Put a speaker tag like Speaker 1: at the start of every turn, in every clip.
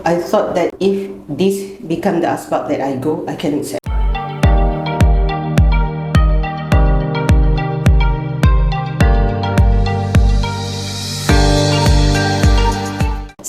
Speaker 1: I thought that if this become the asbab that I go, I can accept.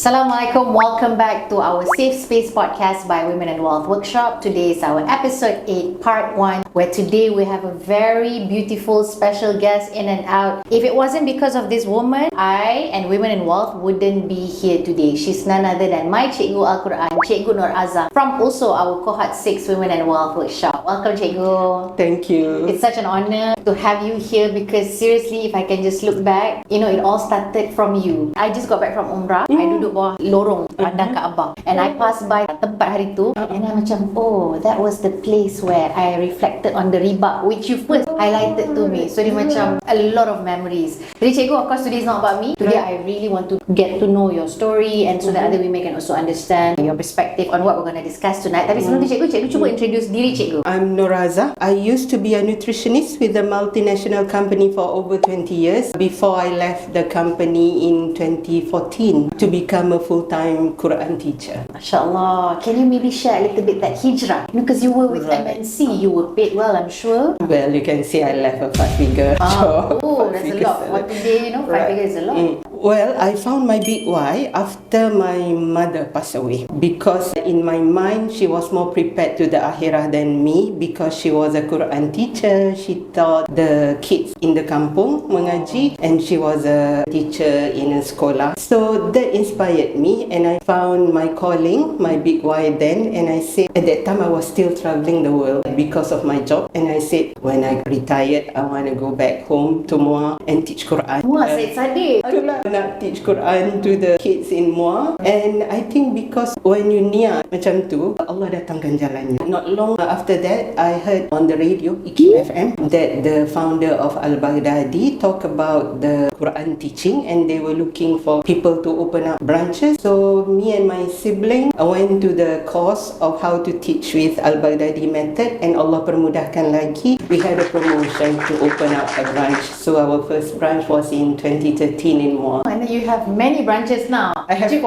Speaker 2: Assalamualaikum, welcome back to our Safe Space podcast by Women Wealth Workshop. Today is our episode 8, part 1, where today we have a very beautiful special guest in and out. If it wasn't because of this woman, I and Women Wealth wouldn't be here today. She's none other than my Cikgu Al-Quran, Cikgu Nor'azah, from also our cohort 6 Women Wealth Workshop. Welcome, Cikgu.
Speaker 1: Thank you.
Speaker 2: It's such an honor to have you here because seriously, if I can just look back, it all started from you. I just got back from Umrah. I duduk bawah lorong pandang Kaabah, and I passed by tempat hari tu, and I macam, oh, that was the place where I reflected on the riba which you first highlighted to me. So dia macam a lot of memories. Jadi Cikgu, of course today is not about me. Today I really want to get to know your story, and so that other women can also understand your perspective on what we're going to discuss tonight. Tapi sebelum tu Cikgu cuba introduce diri Cikgu.
Speaker 1: I'm Nor'azah. I used to be a nutritionist with a multinational company for over 20 years before I left the company in 2014 to become a full-time Quran teacher.
Speaker 2: MashaAllah. Can you maybe share a little bit that hijrah? Because you were with MNC, you were paid well, I'm sure.
Speaker 1: Well, you can see I left a 5-figure job.
Speaker 2: Oh, that's a lot. For today, 5 figures is a lot.
Speaker 1: Well, I found my big why after my mother passed away, because in my mind she was more prepared to the akhirah than me, because she was a Quran teacher. She taught the kids in the kampung mengaji, and she was a teacher in a sekolah. So that inspired me, and I found my calling, my big why then. And I said, at that time I was still traveling the world because of my job, and I said, when I retired, I want to go back home to Muar and teach Quran.
Speaker 2: Wah, Syed Sadiq.
Speaker 1: Itulah, nak teach Quran to the kids in Muar. And I think because when you niat macam tu, Allah datangkan jalannya. Not long after that, I heard on the radio, FM, that the founder of Al-Baghdadi talk about the Quran teaching, and they were looking for people to open up branches. So me and my sibling, I went to the course of how to teach with Al-Baghdadi method, and Allah permudahkan lagi, we had a promotion to open up a branch. So our first branch was in 2013 in Muar.
Speaker 2: And you have many branches now.
Speaker 1: I have 4.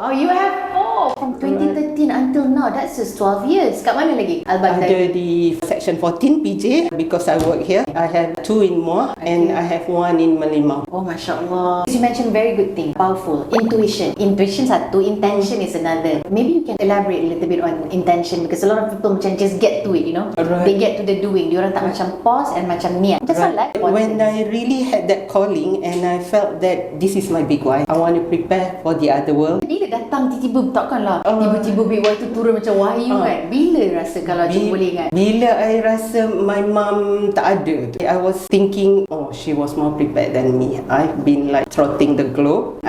Speaker 2: Oh, you have 4 from 2013 until now. That's just 12 years. Kat mana lagi? Al-Baghdadi.
Speaker 1: Ada di section 14 PJ, because I work here. I have 2 in Muar, and I have 1 in Merlimau.
Speaker 2: Oh, MashaAllah. You mentioned very good thing. Powerful. Intuition. Intuition satu, intention is another. Maybe you can elaborate a little bit on intention, because a lot of people macam just get to it,
Speaker 1: Right.
Speaker 2: They get to the doing. Diorang tak macam pause and macam niat. Macam solat.
Speaker 1: When I really had that calling, and I felt that this is my big why, I want to prepare for the other world.
Speaker 2: Bila datang tiba-tiba, takkanlah tiba-tiba big why tu turun macam wahyu kan? Bila rasa kalau cikgu boleh ingat?
Speaker 1: Bila I rasa my mum tak ada tu, I was thinking, oh, she was more prepared than me. I've been like trotting the globe.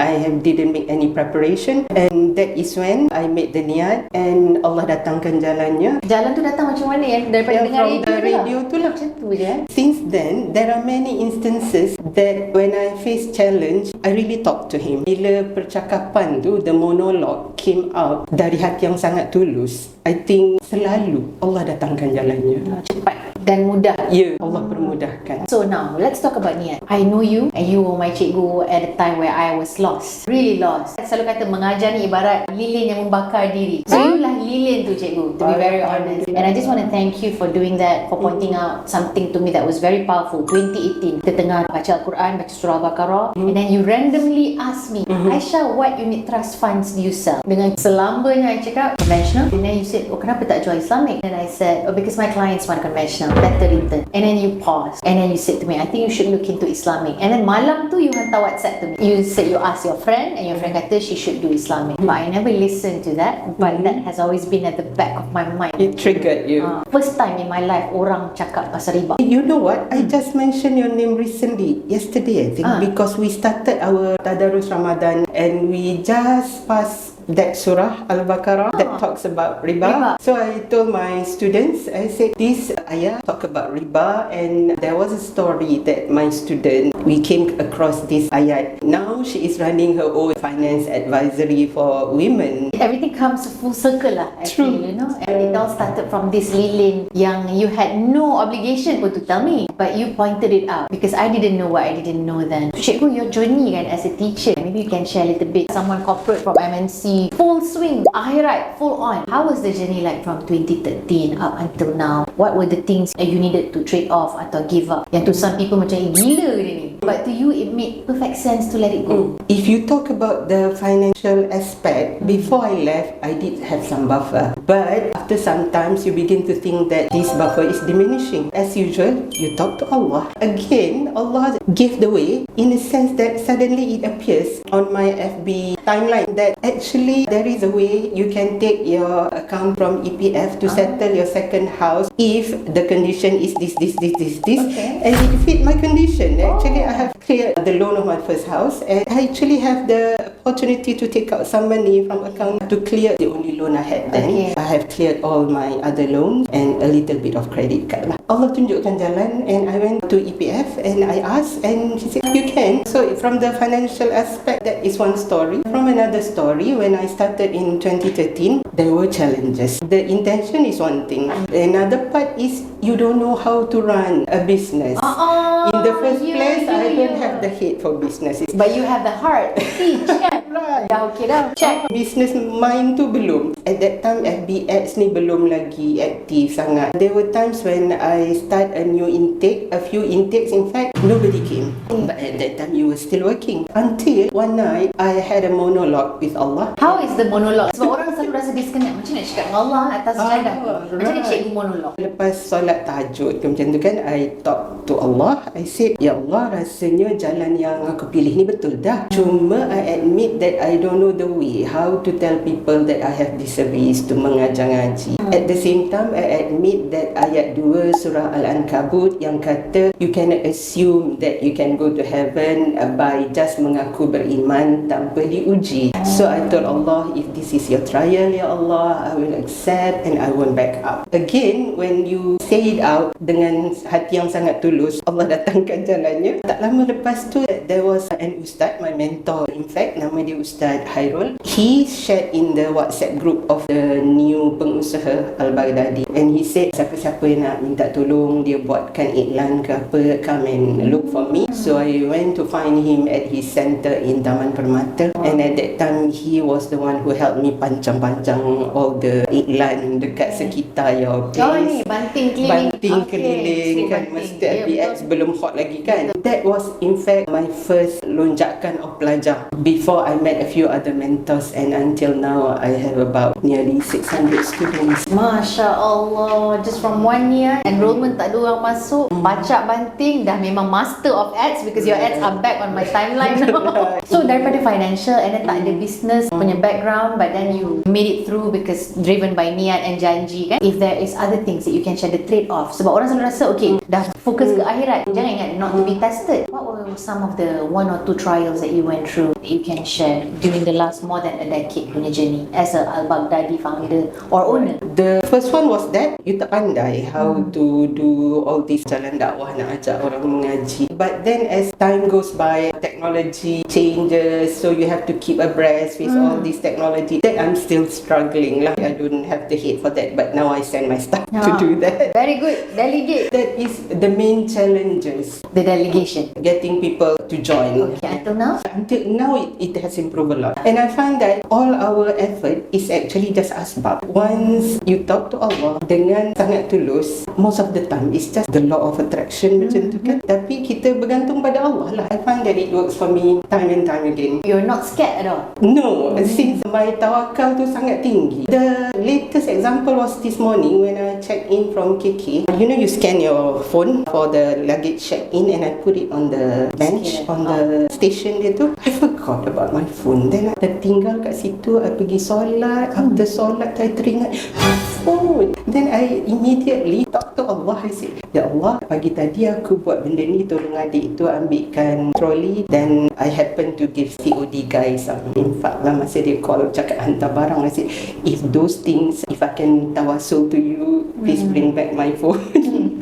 Speaker 1: Didn't make any preparation, and that is when I made the niat, and Allah datangkan jalannya.
Speaker 2: Jalan tu datang macam mana ya? Daripada dengar
Speaker 1: radio tu lah.
Speaker 2: Macam tu je.
Speaker 1: Since then, there are many instances that when I face challenge, I really talk to him. Bila percakapan tu, the monologue came out dari hati yang sangat tulus, I think selalu Allah datangkan jalannya.
Speaker 2: Cepat dan mudah.
Speaker 1: Ya, Allah permudahkan.
Speaker 2: So now, let's talk about niat. I know you, and you were my cikgu at a time where I was lost. Really lost. Saya selalu kata mengajar ni ibarat lilin yang membakar diri. So you lah lilin tu cikgu, to be very honest. And I just want to thank you for doing that, for pointing out something to me that was very powerful. 2018, kita tengah baca Al-Quran, baca surah Al-Baqarah, and then you randomly ask me, Aisyah, what unit trust funds do you sell? Dengan selambanya I cakap, conventional. And then you said, oh, kenapa tak jual Islamic? And I said, oh, because my clients want conventional, better return. And then you paused, and then you said to me, I think you should look into Islamic. And then malam tu you hantar WhatsApp to me. You said you asked your friend, and your friend kata she should do Islamic. But I never listened to that. But that has always been at the back of my mind.
Speaker 1: It triggered you.
Speaker 2: First time in my life orang cakap pasal riba.
Speaker 1: You know what? I just mentioned your name recently, yesterday I think, because we started our Tadarus Ramadan, and we just passed that surah Al-Baqarah that talks about riba. So I told my students, I said, this ayah talk about riba, and there was a story that my student, we came across this ayat. Now she is running her own finance advisory for women.
Speaker 2: Everything comes full circle lah, actually. And it all started from this lilin yang you had no obligation pun to tell me, but you pointed it out because I didn't know what I didn't know then. Cikgu, your journey kan as a teacher, maybe you can share a little bit. Someone corporate from MNC see full swing, akhirat, full on. How was the journey like from 2013 up until now? What were the things that you needed to trade off atau give up? Yang to some people macam gila dia ni, but to you it made perfect sense to let it go.
Speaker 1: If you talk about the financial aspect, before I left, I did have some buffer. But after some times, you begin to think that this buffer is diminishing. As usual, you talk to Allah. Again, Allah gave the way in a sense that suddenly it appears on my FB timeline that actually there is a way you can take your account from EPF to settle your second house if the condition is this,
Speaker 2: Okay.
Speaker 1: and it fit my condition. Actually, I have cleared the loan of my first house, and I actually have the opportunity to take out some money from account to clear the only loan I had then.
Speaker 2: Okay.
Speaker 1: I have cleared all my other loans and a little bit of credit card lah. Allah tunjukkan jalan, and I went to EPF and I asked, and she said you can. So from the financial aspect, that is one story. From another story, when I started in 2013, there were challenges. The intention is one thing. Another part is you don't know how to run a business. In the first place, I don't have the head for businesses.
Speaker 2: But you have the heart to teach kan?
Speaker 1: Right.
Speaker 2: Dah okay dah. Check.
Speaker 1: Business mind tu belum. At that time, FB ads ni belum lagi aktif sangat. There were times when I start a new intake, a few intakes in fact, nobody came. But at that time, you were still working. Until one night, I had a monologue with Allah.
Speaker 2: How is the monologue? Sebab orang selalu rasa disconnect. Macam nak cakap dengan Allah atas sejadah. Macam mana cikgu monologue?
Speaker 1: Lepas solat tahajud macam tu kan, I talk to Allah. I said, Ya Allah, rasanya jalan yang aku pilih ni betul dah. Cuma I admit that I don't know the way how to tell people that I have this service to mengajar ngaji. At the same time, I admit that ayat 2 surah Al-Ankabut yang kata you cannot assume that you can go to heaven by just mengaku beriman tanpa diuji. So I told Allah, if this is your trial, Ya Allah, I will accept and I won't back up. Again, when you say it out dengan hati yang sangat tulus, Allah datangkan jalannya. Tak lama lepas tu, there was an ustaz, my mentor in fact, nama dia Ustaz Hairul. He shared in the WhatsApp group of the new pengusaha Al-Baghdadi, and he said siapa-siapa yang nak minta tolong dia buatkan iklan ke apa, come and look for me. So I went to find him at his center in Taman Permata, and at that time he was the one who helped me pancang-pancang all the iklan dekat sekitar your place.
Speaker 2: Oh ni, banting keliling.
Speaker 1: Kan, mesti FBX belum hot lagi kan. That was in fact my first lonjakan of pelajar before I met a few other mentors, and until now I have about nearly 600 students.
Speaker 2: Masya Allah, just from 1 year enrollment tak ada orang masuk, baca banting dah memang master of ads because your ads are back on my timeline now. So daripada financial and then tak ada business punya background, but then you made it through because driven by niat and janji kan. If there is other things that you can share the trade off, sebab orang selalu rasa okay dah fokus ke akhirat, jangan ingat not to be tested. What were some of the 1 or 2 trials that you went through that you can share during the last more than a decade punya journey as a Al-Baghdadi founder or owner?
Speaker 1: The first one was that you tak pandai how to do all this jalan dakwah nak ajak orang mengaji. But then as time goes by, technology changes, so you have to keep abreast with all this technology. That I'm still struggling lah. I don't have the head for that, but now I send my staff to do that.
Speaker 2: Very good. Delegate.
Speaker 1: That is the main challenges.
Speaker 2: The delegation.
Speaker 1: Getting people to join.
Speaker 2: Okay, until now?
Speaker 1: Until now, it has improved a lot. And I find that all our effort is actually just asbab. Once you talk to Allah dengan sangat tulus, most of the time it's just the law of attraction macam tu kan. Tapi kita bergantung pada Allah lah. I find that it works for me time and time again.
Speaker 2: You're not scared at all?
Speaker 1: No, since my tawakal tu sangat tinggi. The latest example was this morning when I checked in from KK. You know, you scan your phone for the luggage check-in, and I put it on the bench on the station dia tu. I forgot about my phone. Then I tertinggal kat situ. I pergi solat. After solat, I teringat phone. Then I immediately talk to Allah. I said, Ya Allah, pagi tadi aku buat benda ni, tolong adik tu ambilkan trolley. Then I happen to give COD guys some infak lah. Masa dia call cakap hantar barang, I said, if those things, if I can tawassul to you, please bring back my phone.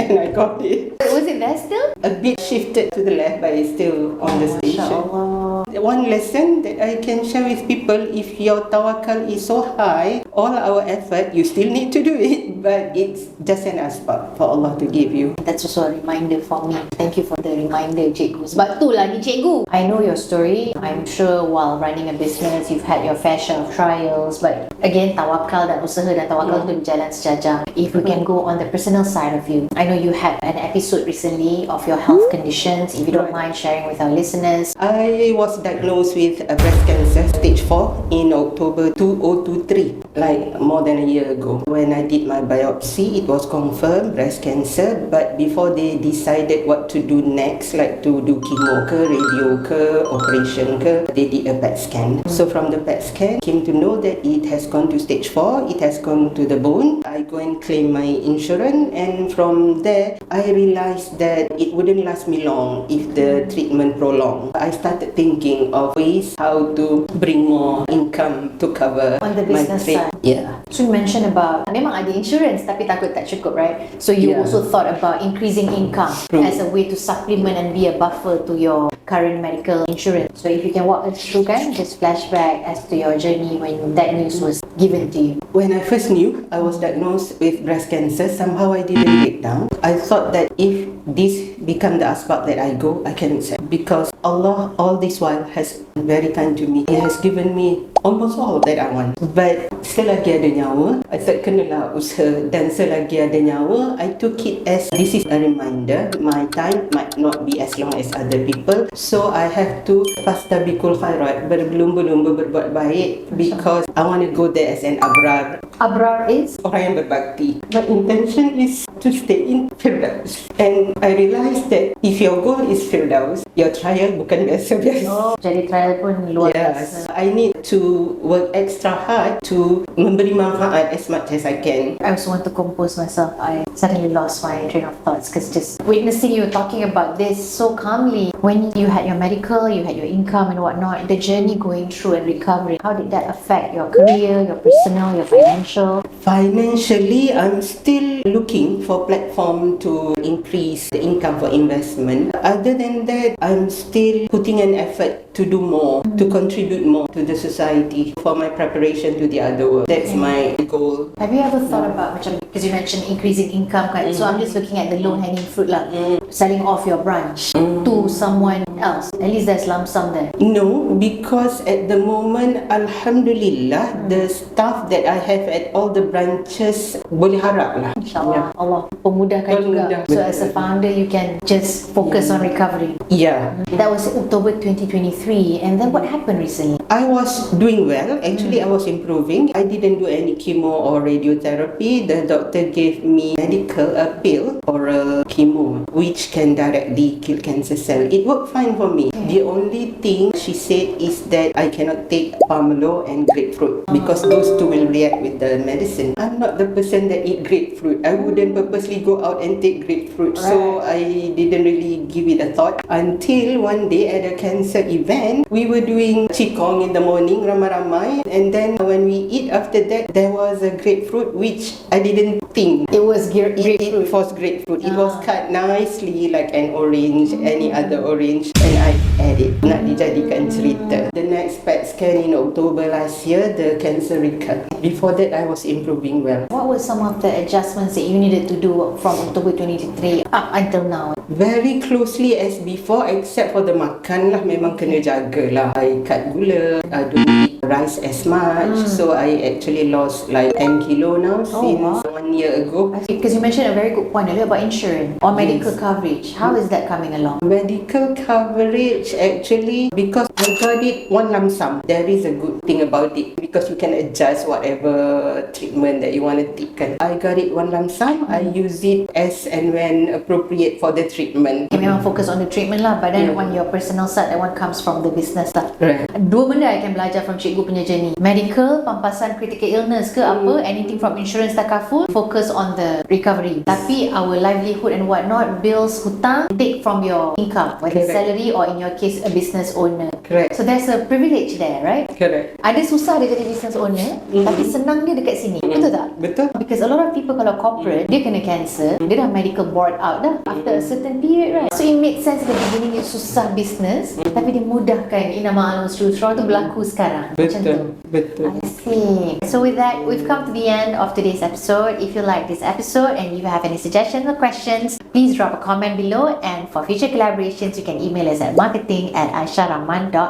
Speaker 1: And I got it.
Speaker 2: Was it there still?
Speaker 1: A bit shifted to the left, but it's still on the station.
Speaker 2: Allah.
Speaker 1: One lesson that I can share with people, if your tawakal is so high, all our effort, you still need to do it, but it's just an asbab for Allah to give you.
Speaker 2: That's also a reminder for me. Thank you for the reminder, Cikgu. Sebab tu lah ni Cikgu. I know your story. I'm sure while running a business, you've had your fair share of trials. But again, tawakal dan usaha dan tawakal tu berjalan sejajar. If we can go on the personal side of you, I know you had an episode recently of your health conditions. If you don't mind sharing with our listeners.
Speaker 1: I was diagnosed with breast cancer stage 4 in October 2023, like more than a year ago. When I did my biopsy, it was confirmed breast cancer, but before they decided what to do next, like to do chemo ke, radio ke, operation ke, they did a PET scan. So from the PET scan, came to know that it has gone to stage 4, it has gone to the bone. I go and claim my insurance, and from there, I realized that it wouldn't last me long if the treatment prolonged. I started thinking of ways how to bring more income to cover
Speaker 2: On the
Speaker 1: my
Speaker 2: business
Speaker 1: trade.
Speaker 2: side.
Speaker 1: Yeah.
Speaker 2: So you mentioned about memang ada insurance tapi takut tak cukup, right? So you
Speaker 1: Yeah.
Speaker 2: also thought about increasing income
Speaker 1: True.
Speaker 2: as a way to supplement and be a buffer to your current medical insurance. So if you can walk us through, kan, just flashback as to your journey when that news was given to you.
Speaker 1: When I first knew I was diagnosed with breast cancer, somehow I didn't break down. I thought that if this become the asbab that I go, I can accept. Because Allah all this while has been very kind to me. He has given me almost all that I want. But selagi ada nyawa, I thought kenalah usaha. Dan selagi ada nyawa, I took it as this is a reminder. My time might not be as long as other people. So I have to fastabiqul khairat, berlumba-lumba berbuat baik, because I want to go there as an abrar.
Speaker 2: Abrar is?
Speaker 1: Orang yang berbakti. My intention is to stay in Firdaus. And I realised that if your goal is Firdaus, your trial bukan biasa-biasa.
Speaker 2: Oh, jadi trial pun luar
Speaker 1: Yes,
Speaker 2: biasa.
Speaker 1: I need to work extra hard to memberi manfaat as much as I can.
Speaker 2: I also want to compose myself. I suddenly lost my train of thoughts because just witnessing you talking about this so calmly, when you had your medical, you had your income and whatnot, the journey going through and recovering, how did that affect your career, your personal, your financial?
Speaker 1: Financially, I'm still looking for platform to increase the income for investment. Other than that, I'm still putting an effort to do more, to contribute more to the society for my preparation to the other world. That's my goal.
Speaker 2: Have you ever thought about, macam, because you mentioned increasing income, kan? So I'm just looking at the low hanging fruit lah, selling off your branch to someone else. At least there's lump sum there.
Speaker 1: No, because at the moment, Alhamdulillah, the staff that I have at all the branches boleh harap lah.
Speaker 2: InsyaAllah, Allah pemudahkan juga.
Speaker 1: Permudah.
Speaker 2: So as a founder, you can just focus on recovery.
Speaker 1: Yeah.
Speaker 2: That was October 2023, and then what happened recently?
Speaker 1: I was doing well. Actually, I was improving. I didn't do any chemo or radiotherapy. The doctor gave me medical pill, oral chemo, which can directly kill cancer cell. It worked fine for me. The only thing she said is that I cannot take pomelo and grapefruit because those two will react with the medicine. I'm not the person that eat grapefruit. I wouldn't purposely go out and take grapefruit. So I didn't really give it a thought until one day at a cancer event, we were doing qigong in the morning, ramai-ramai, and then when we eat after that, there was a grapefruit which I didn't think
Speaker 2: It was grapefruit.
Speaker 1: it was grapefruit. It was cut nicely like an orange, any other orange, and I added nak dijadikan cerita. The next PET scan in October last year, the cancer recurred. Before that, I was improving well.
Speaker 2: What were some of the adjustments that you needed to do from October 2023 up until now?
Speaker 1: Very closely as before, except for the makan lah, memang kena jaga lah. I cut gula, I don't eat rice as much, so I actually lost like 10 kilo now since 1 year ago.
Speaker 2: Because you mentioned a very good point earlier about insurance or medical coverage. How is that coming along?
Speaker 1: Medical coverage, actually, because I got it one lump sum. There is a good thing about it because you can adjust whatever treatment that you want to take. I got it one lump sum. I use it as and when appropriate for the treatment.
Speaker 2: You memang focus on the treatment lah, but then on your personal side, that one comes from the business stuff.
Speaker 1: Right.
Speaker 2: Dua benda I can belajar from cikgu punya journey. Medical, pampasan critical illness ke apa, anything from insurance takaful, focus on the recovery. Tapi our livelihood and whatnot, bills, hutang, take from your income, whether
Speaker 1: Correct.
Speaker 2: salary or in your case a business owner.
Speaker 1: Correct.
Speaker 2: So there's a privilege there, right?
Speaker 1: Correct.
Speaker 2: Ada susah dia jadi business owner, tapi senang dia dekat sini. Betul tak?
Speaker 1: Betul.
Speaker 2: Because a lot of people kalau corporate, dia kena cancel, dia dah medical board out dah after a certain period, right? So it makes sense at the beginning you susah business, tapi dia mudahkan. Inama alus truth tu berlaku sekarang. Macam tu.
Speaker 1: Betul.
Speaker 2: I see. So with that, we've come to the end of today's episode. If you like this episode and you have any suggestions or questions, please drop a comment below, and for future collaborations, you can email us at marketing@aisharahman.com.